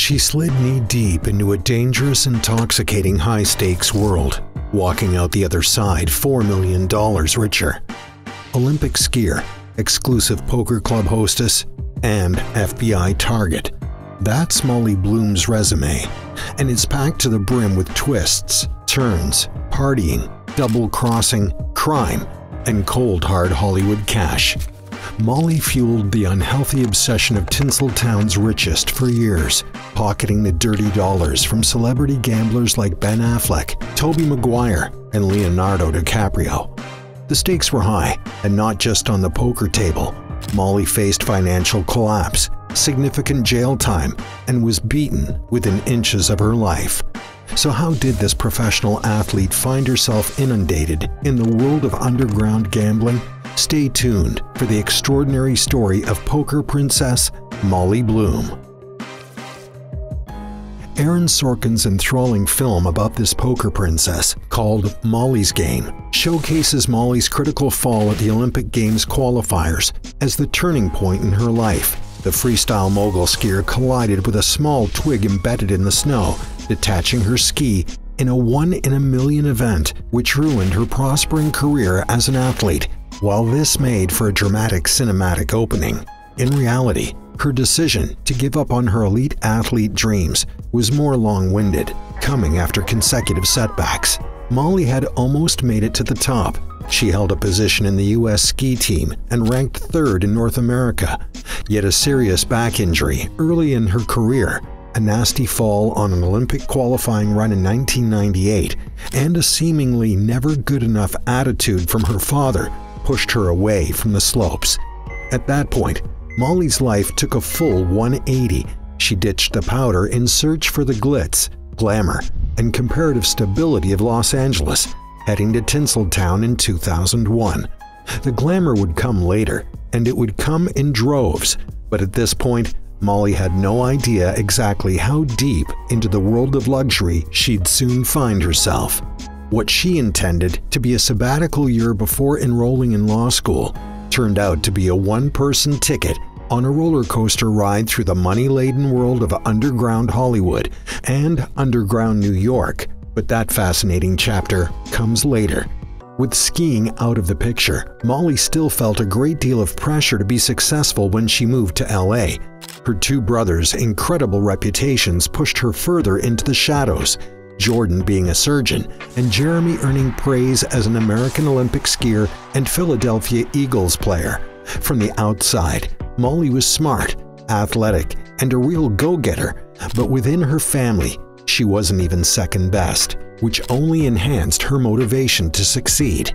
She slid knee-deep into a dangerous, intoxicating high-stakes world, walking out the other side $4 million richer. Olympic skier, exclusive poker club hostess, and FBI target. That's Molly Bloom's resume, and it's packed to the brim with twists, turns, partying, double-crossing, crime, and cold hard Hollywood cash. Molly fueled the unhealthy obsession of Tinseltown's richest for years, pocketing the dirty dollars from celebrity gamblers like Ben Affleck, Tobey Maguire, and Leonardo DiCaprio. The stakes were high, and not just on the poker table. Molly faced financial collapse, significant jail time, and was beaten within inches of her life. So how did this professional athlete find herself inundated in the world of underground gambling? Stay tuned for the extraordinary story of poker princess Molly Bloom. Aaron Sorkin's enthralling film about this poker princess, called Molly's Game, showcases Molly's critical fall at the Olympic Games qualifiers as the turning point in her life. The freestyle mogul skier collided with a small twig embedded in the snow, detaching her ski in a one-in-a-million event, which ruined her prospering career as an athlete. While this made for a dramatic cinematic opening, in reality, her decision to give up on her elite athlete dreams was more long-winded, coming after consecutive setbacks. Molly had almost made it to the top. She held a position in the U.S. ski team and ranked third in North America. Yet a serious back injury early in her career, a nasty fall on an Olympic qualifying run in 1998, and a seemingly never good enough attitude from her father pushed her away from the slopes. At that point, Molly's life took a full 180. She ditched the powder in search for the glitz, glamour, and comparative stability of Los Angeles, heading to Tinseltown in 2001. The glamour would come later, and it would come in droves, but at this point, Molly had no idea exactly how deep into the world of luxury she'd soon find herself. What she intended to be a sabbatical year before enrolling in law school turned out to be a one-person ticket on a roller coaster ride through the money-laden world of underground Hollywood and underground New York. But that fascinating chapter comes later. With skiing out of the picture, Molly still felt a great deal of pressure to be successful when she moved to LA. Her two brothers' incredible reputations pushed her further into the shadows, Jordan being a surgeon, and Jeremy earning praise as an American Olympic skier and Philadelphia Eagles player. From the outside, Molly was smart, athletic, and a real go-getter, but within her family, she wasn't even second best, which only enhanced her motivation to succeed.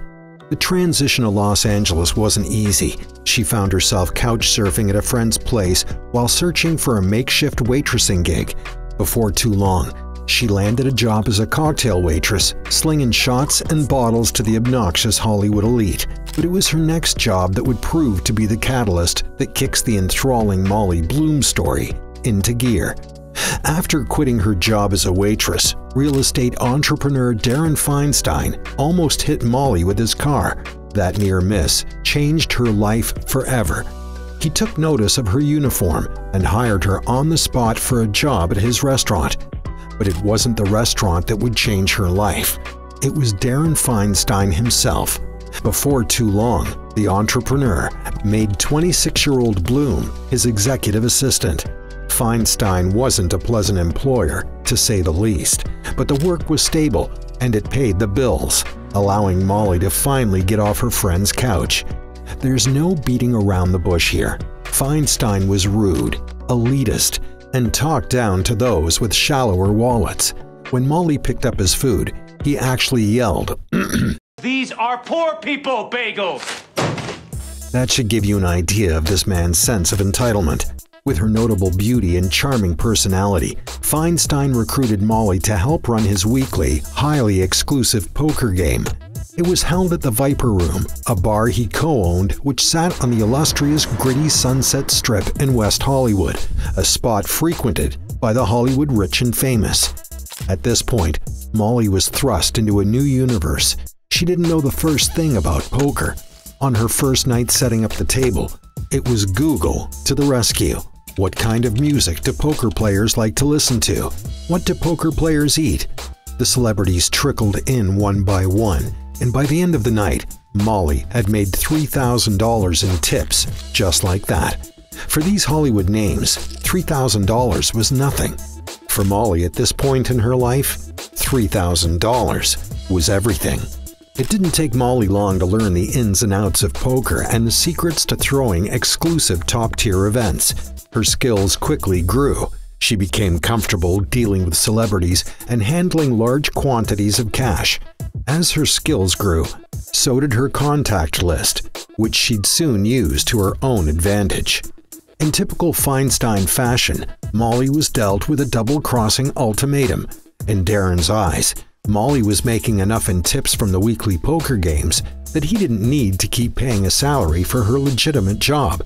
The transition to Los Angeles wasn't easy. She found herself couch surfing at a friend's place while searching for a makeshift waitressing gig. Before too long, she landed a job as a cocktail waitress, slinging shots and bottles to the obnoxious Hollywood elite. But it was her next job that would prove to be the catalyst that kicks the enthralling Molly Bloom story into gear. After quitting her job as a waitress, real estate entrepreneur Darren Feinstein almost hit Molly with his car. That near miss changed her life forever. He took notice of her uniform and hired her on the spot for a job at his restaurant. But it wasn't the restaurant that would change her life. It was Darren Feinstein himself. Before too long, the entrepreneur made 26-year-old Bloom his executive assistant. Feinstein wasn't a pleasant employer, to say the least, but the work was stable and it paid the bills, allowing Molly to finally get off her friend's couch. There's no beating around the bush here. Feinstein was rude, elitist, and talked down to those with shallower wallets. When Molly picked up his food, he actually yelled, "These are poor people bagels!" That should give you an idea of this man's sense of entitlement. With her notable beauty and charming personality, Feinstein recruited Molly to help run his weekly, highly exclusive poker game. It was held at the Viper Room, a bar he co-owned which sat on the illustrious gritty Sunset Strip in West Hollywood, a spot frequented by the Hollywood rich and famous. At this point, Molly was thrust into a new universe. She didn't know the first thing about poker. On her first night setting up the table, it was Google to the rescue. What kind of music do poker players like to listen to? What do poker players eat? The celebrities trickled in one by one, and by the end of the night, Molly had made $3,000 in tips just like that. For these Hollywood names, $3,000 was nothing. For Molly at this point in her life, $3,000 was everything. It didn't take Molly long to learn the ins and outs of poker and the secrets to throwing exclusive top-tier events. Her skills quickly grew. She became comfortable dealing with celebrities and handling large quantities of cash. As her skills grew, so did her contact list, which she'd soon use to her own advantage. In typical Feinstein fashion, Molly was dealt with a double-crossing ultimatum. In Darren's eyes, Molly was making enough in tips from the weekly poker games that he didn't need to keep paying a salary for her legitimate job.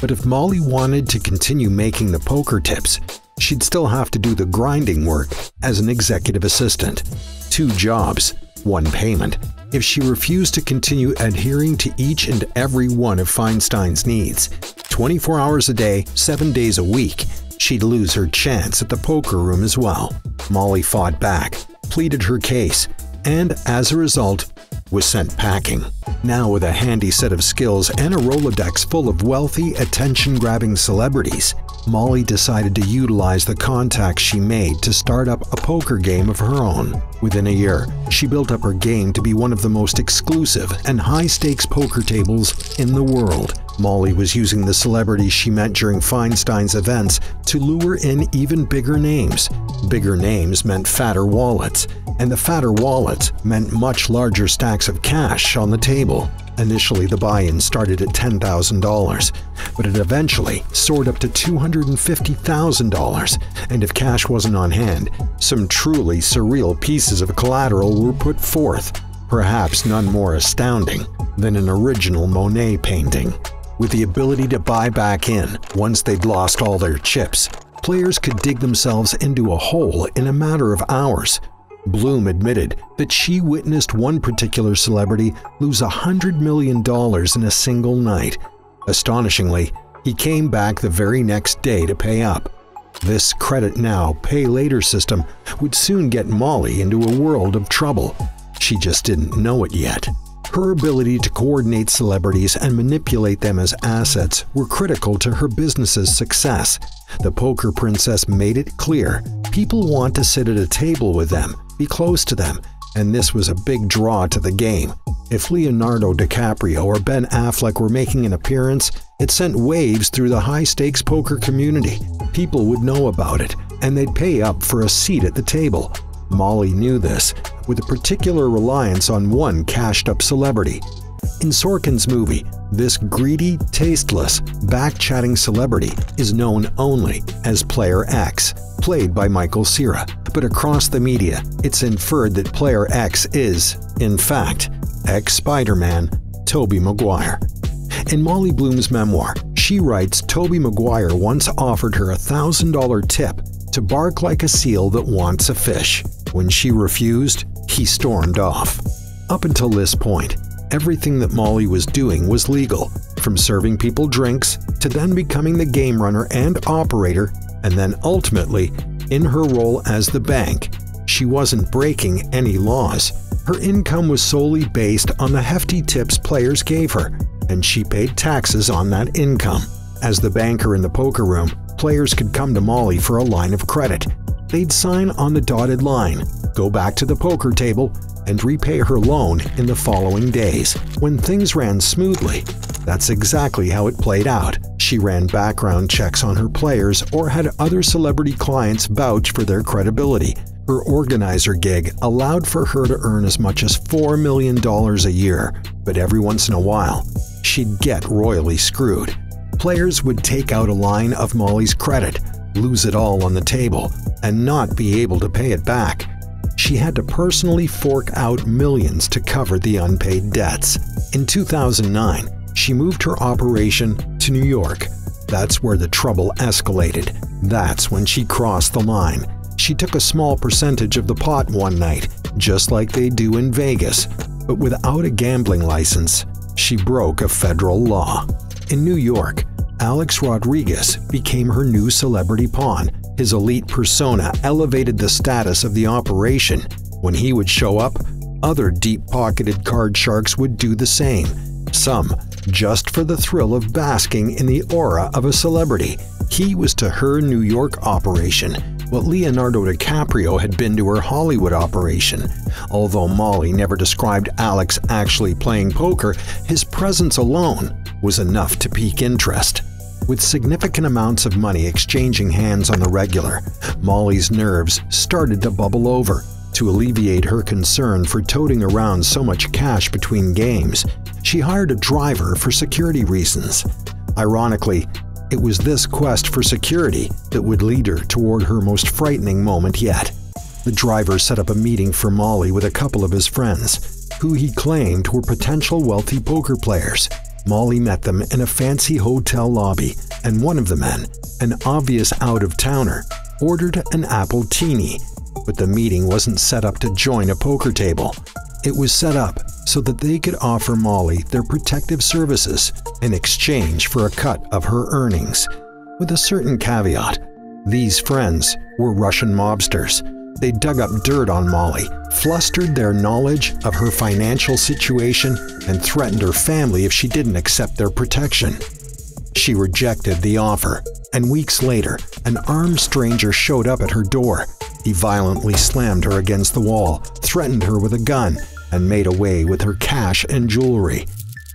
But if Molly wanted to continue making the poker tips, she'd still have to do the grinding work as an executive assistant. 2 jobs, 1 payment. If she refused to continue adhering to each and every one of Feinstein's needs, 24 hours a day, 7 days a week, she'd lose her chance at the poker room as well. Molly fought back, pleaded her case, and as a result, was sent packing. Now with a handy set of skills and a Rolodex full of wealthy, attention-grabbing celebrities, Molly decided to utilize the contacts she made to start up a poker game of her own. Within a year, she built up her game to be one of the most exclusive and high-stakes poker tables in the world. Molly was using the celebrities she met during Feinstein's events to lure in even bigger names. Bigger names meant fatter wallets, and the fatter wallets meant much larger stacks of cash on the table. Initially, the buy-in started at $10,000, but it eventually soared up to $250,000, and if cash wasn't on hand, some truly surreal pieces of collateral were put forth, perhaps none more astounding than an original Monet painting. With the ability to buy back in once they'd lost all their chips, players could dig themselves into a hole in a matter of hours. Bloom admitted that she witnessed one particular celebrity lose $100 million in a single night. Astonishingly, he came back the very next day to pay up. This credit now, pay later system would soon get Molly into a world of trouble. She just didn't know it yet. Her ability to coordinate celebrities and manipulate them as assets were critical to her business's success. The poker princess made it clear people want to sit at a table with them, be close to them, and this was a big draw to the game. If Leonardo DiCaprio or Ben Affleck were making an appearance, it sent waves through the high-stakes poker community. People would know about it, and they'd pay up for a seat at the table. Molly knew this, with a particular reliance on one cashed-up celebrity. In SORKIN's movie, this greedy, tasteless, back-chatting celebrity is known only as Player X, played by Michael Cera, but across the media, it's inferred that Player X is, in fact, ex-Spider-Man Tobey Maguire. In Molly Bloom's memoir, she writes Tobey Maguire once offered her a $1,000 tip to bark like a seal that wants a fish. When she refused, he stormed off. Up until this point, everything that Molly was doing was legal, from serving people drinks to then becoming the game runner and operator, and then ultimately in her role as the bank. She wasn't breaking any laws. Her income was solely based on the hefty tips players gave her, and she paid taxes on that income. As the banker in the poker room, players could come to Molly for a line of credit. They'd sign on the dotted line, go back to the poker table, and repay her loan in the following days. When things ran smoothly, that's exactly how it played out. She ran background checks on her players or had other celebrity clients vouch for their credibility. Her organizer gig allowed for her to earn as much as $4 million a year, but every once in a while, she'd get royally screwed. Players would take out a line of Molly's credit, lose it all on the table, and not be able to pay it back. She had to personally fork out millions to cover the unpaid debts. In 2009, she moved her operation to New York. That's where the trouble escalated. That's when she crossed the line. She took a small percentage of the pot one night, just like they do in Vegas, but without a gambling license. She broke a federal law. In New York, Alex Rodriguez became her new celebrity pawn. His elite persona elevated the status of the operation. When he would show up, other deep-pocketed card sharks would do the same, some just for the thrill of basking in the aura of a celebrity. He was to her New York operation what Leonardo DiCaprio had been to her Hollywood operation. Although Molly never described Alex actually playing poker, his presence alone was enough to pique interest. With significant amounts of money exchanging hands on the regular, Molly's nerves started to bubble over. To alleviate her concern for toting around so much cash between games, she hired a driver for security reasons. Ironically, it was this quest for security that would lead her toward her most frightening moment yet. The driver set up a meeting for Molly with a couple of his friends, who he claimed were potential wealthy poker players. Molly met them in a fancy hotel lobby, and one of the men, an obvious out-of-towner, ordered an appletini. But the meeting wasn't set up to join a poker table. It was set up so that they could offer Molly their protective services in exchange for a cut of her earnings. With a certain caveat, these friends were Russian mobsters. They dug up dirt on Molly, flustered their knowledge of her financial situation, and threatened her family if she didn't accept their protection. She rejected the offer, and weeks later, an armed stranger showed up at her door. He violently slammed her against the wall, threatened her with a gun, and made away with her cash and jewelry.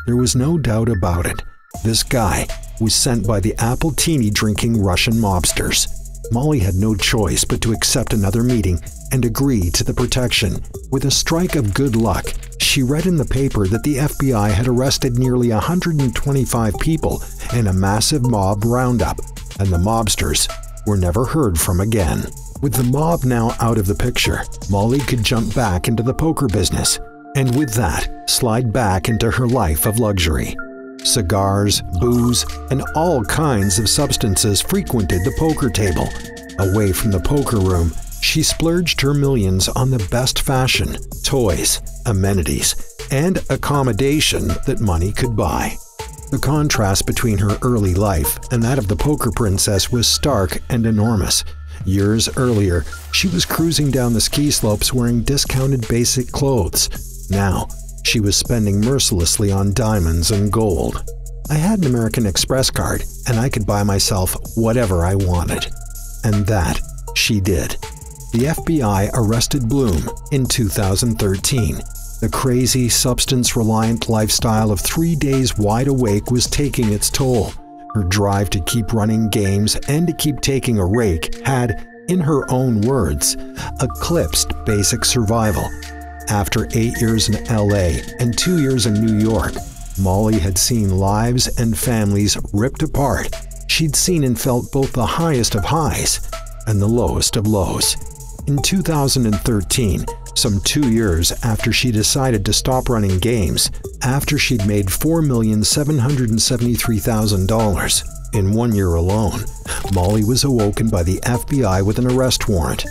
There was no doubt about it. This guy was sent by the appletini-drinking Russian mobsters. Molly had no choice but to accept another meeting and agree to the protection. With a strike of good luck, she read in the paper that the FBI had arrested nearly 125 people in a massive mob roundup, and the mobsters were never heard from again. With the mob now out of the picture, Molly could jump back into the poker business, and with that, slide back into her life of luxury. Cigars, booze, and all kinds of substances frequented the poker table. Away from the poker room, she splurged her millions on the best fashion, toys, amenities, and accommodation that money could buy. The contrast between her early life and that of the poker princess was stark and enormous. Years earlier, she was cruising down the ski slopes wearing discounted basic clothes. Now, she was spending mercilessly on diamonds and gold. I had an American Express card, and I could buy myself whatever I wanted. And that she did. The FBI arrested Bloom in 2013. The crazy, substance-reliant lifestyle of 3 days wide awake was taking its toll. Her drive to keep running games and to keep taking a rake had, in her own words, eclipsed basic survival. After 8 years in LA and 2 years in New York, Molly had seen lives and families ripped apart. She'd seen and felt both the highest of highs and the lowest of lows. In 2013, some 2 years after she decided to stop running games, after she'd made $4,773,000 in 1 year alone, Molly was awoken by the FBI with an arrest warrant.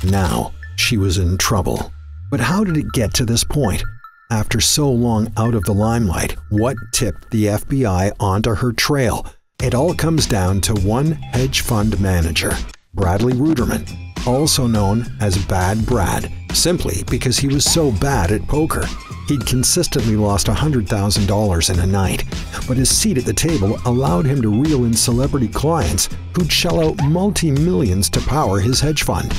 Now, she was in trouble. But how did it get to this point? After so long out of the limelight, what tipped the FBI onto her trail? It all comes down to one hedge fund manager, Bradley Ruderman, also known as Bad Brad, simply because he was so bad at poker. He'd consistently lost $100,000 in a night, but his seat at the table allowed him to reel in celebrity clients who'd shell out multi-millions to power his hedge fund.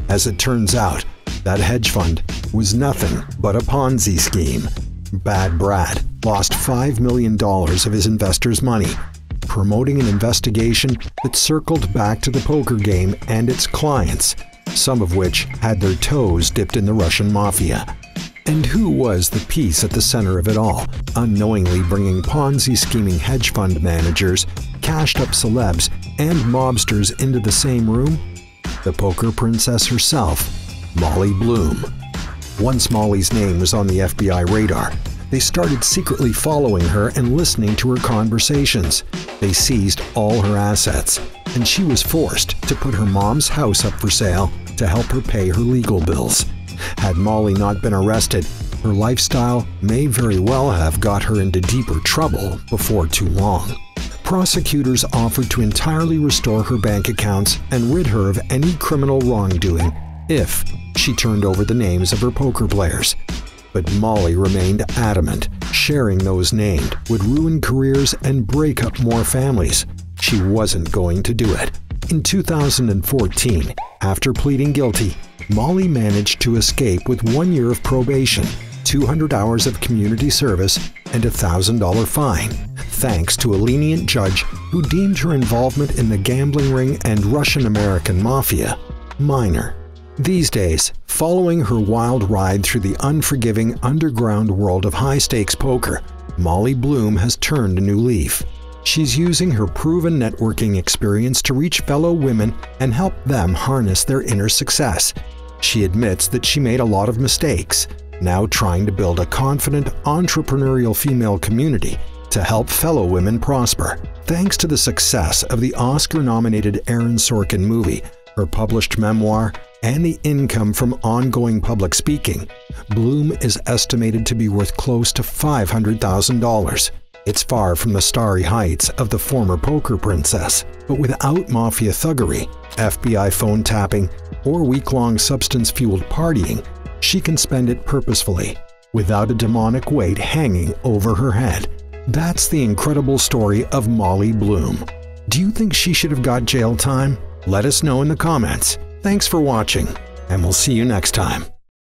As it turns out, that hedge fund was nothing but a Ponzi scheme. Bad Brad lost $5 million of his investors' money, promoting an investigation that circled back to the poker game and its clients, some of which had their toes dipped in the Russian mafia. And who was the piece at the center of it all, unknowingly bringing Ponzi scheming hedge fund managers, cashed-up celebs, and mobsters into the same room? The poker princess herself, Molly Bloom. Once Molly's name was on the FBI radar, they started secretly following her and listening to her conversations. They seized all her assets, and she was forced to put her mom's house up for sale to help her pay her legal bills. Had Molly not been arrested, her lifestyle may very well have got her into deeper trouble before too long. prosecutors offered to entirely restore her bank accounts and rid her of any criminal wrongdoing if she turned over the names of her poker players. But Molly remained adamant. Sharing those named would ruin careers and break up more families. She wasn't going to do it. In 2014, after pleading guilty, Molly managed to escape with 1 year of probation, 200 hours of community service, and a $1,000 fine, thanks to a lenient judge who deemed her involvement in the gambling ring and Russian-American mafia minor. These days, following her wild ride through the unforgiving underground world of high-stakes poker, Molly Bloom has turned a new leaf. She's using her proven networking experience to reach fellow women and help them harness their inner success. She admits that she made a lot of mistakes, now trying to build a confident, entrepreneurial female community to help fellow women prosper. Thanks to the success of the Oscar-nominated Aaron Sorkin movie, her published memoir, and the income from ongoing public speaking, Bloom is estimated to be worth close to $500,000. It's far from the starry heights of the former poker princess, but without mafia thuggery, FBI phone tapping, or week-long substance-fueled partying, she can spend it purposefully, without a demonic weight hanging over her head. That's the incredible story of Molly Bloom. Do you think she should have got jail time? Let us know in the comments. Thanks for watching, and we'll see you next time.